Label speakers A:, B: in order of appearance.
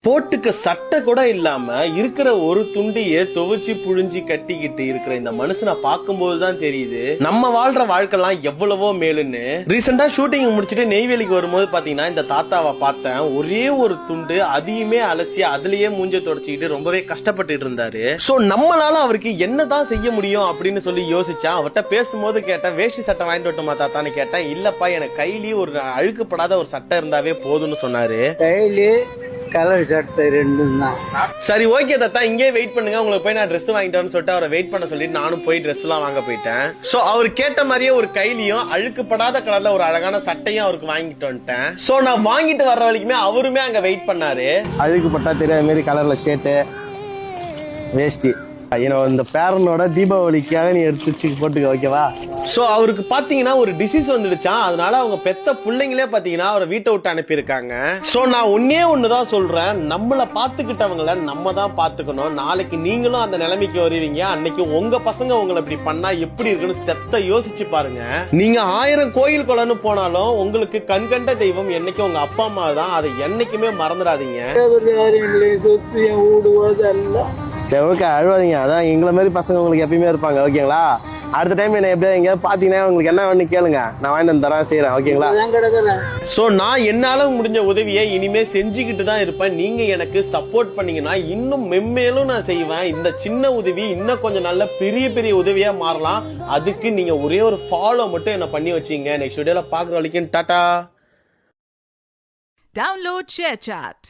A: போட்டுக்க சட்டை கூட இல்லாம இருக்கிற ஒரு துண்டியே துவச்சி புழிஞ்சி கட்டிக்கிட்டு இருக்கிற இந்த மனுஷனை பார்க்கும்போதுதான் தெரியுது நம்ம வாழ்ற வாழ்க்கைலாம் எவ்வளவோ மேலுன்னு. ரீசெண்டா ஷூட்டிங் முடிச்சுட்டு நெய்வேலிக்கு வரும்போது பாத்தீங்கன்னா இந்த தாத்தாவை பார்த்தேன். ஒரே ஒரு துண்டு அதையுமே அலசி அதுலயே மூஞ்ச தொடச்சிக்கிட்டு ரொம்பவே கஷ்டப்பட்டு இருந்தாரு. சோ நம்மளால அவருக்கு என்னதான் செய்ய முடியும் அப்படின்னு சொல்லி யோசிச்சா அவர்கிட்ட பேசும்போது கேட்டேன், வேஷ்டி சட்டை வாங்கிட்டு வரட்டுமா தாத்தான்னு கேட்டேன். இல்லப்பா, எனக்கு கையிலேயே ஒரு அழுக்குப்படாத ஒரு சட்டை இருந்தாவே போதும்னு சொன்னாரு.
B: கலர் சட்டை ரெண்டும் தான்.
A: சரி, ஓகே தாத்தா, இங்கே வெயிட் பண்ணுங்க, உங்களுக்கு போய் நான் ட்ரெஸ் வாங்கிட்டேன்னு சொல்லிட்டு அவரை வெயிட் பண்ண சொல்லிட்டு நானும் போய் ட்ரெஸ் எல்லாம் வாங்க போயிட்டேன். சோ அவர் கேட்ட மாதிரியே ஒரு கைலியும் அழுக்குப்படாத கலர்ல ஒரு அழகான சட்டையும் அவருக்கு வாங்கிட்டு வந்துட்டேன். சோ நான் வாங்கிட்டு வர்ற வரைக்குமே அவருமே அங்க வெயிட் பண்ணாரு.
C: அழுக்குப்பட்டா தெரியாத மாதிரி கலர்ல ஷர்ட்டு வேஷ்டி இந்த பேரனோட தீபாவளிக்காக நீ எடுத்து போட்டுக்க, ஓகேவா?
A: சோ அவருக்கு பாத்தீங்கன்னா ஒரு டிசீஸ் வந்துடுச்சா, அதனால அவங்க பெத்த பிள்ளைங்களே பாத்தீங்கன்னா அவரை வீட்டை விட்டு அனுப்பியிருக்காங்க. சோ நான் ஒண்ணுதான் சொல்றேன், நம்மள பாத்துக்கிட்டவங்கள நம்ம தான் பாத்துக்கணும். நாளைக்கு நீங்களும் அந்த நிலைமைக்கு வருவீங்க. அன்னைக்கு உங்க பசங்க உங்களை இப்படி பண்ணா எப்படி இருக்குன்னு செத்த யோசிச்சு பாருங்க. நீங்க 1000 கோயில் குளம்னு போனாலும் உங்களுக்கு கண்கண்ட தெய்வம் என்னைக்கும் உங்க அப்பா அம்மா தான். அதை என்னைக்குமே மறந்துடாதீங்க.
C: சரி, ஓகே, அழுவாதீங்க. அதான் எங்களை மாதிரி பசங்க உங்களுக்கு எப்பயுமே இருப்பாங்க, ஓகேங்களா? அடுத்த டைம் என்ன எப்படியா எங்கேயாவது பாத்தீங்கன்னா உங்களுக்கு என்ன வேணும் கேளுங்க, நான் வாங்கிட்டு வந்து தரேன், செய்யறேன், ஓகேங்களா?
A: சோ நான் என்னால முடிஞ்ச உதவியை இனிமே செஞ்சுக்கிட்டு தான் இருப்பேன். நீங்க எனக்கு சப்போர்ட் பண்ணீங்கன்னா இன்னும் மென்மேலும் நான் செய்வேன். இந்த சின்ன உதவி இன்னும் கொஞ்சம் நல்ல பெரிய பெரிய உதவியா மாறலாம். அதுக்கு நீங்க ஒரே ஒரு ஃபாலோ மட்டும் என்ன பண்ணி வச்சீங்க. நெக்ஸ்ட் வீடியோல பாக்குற வரைக்கும் டாடா.
D: Download ShareChat.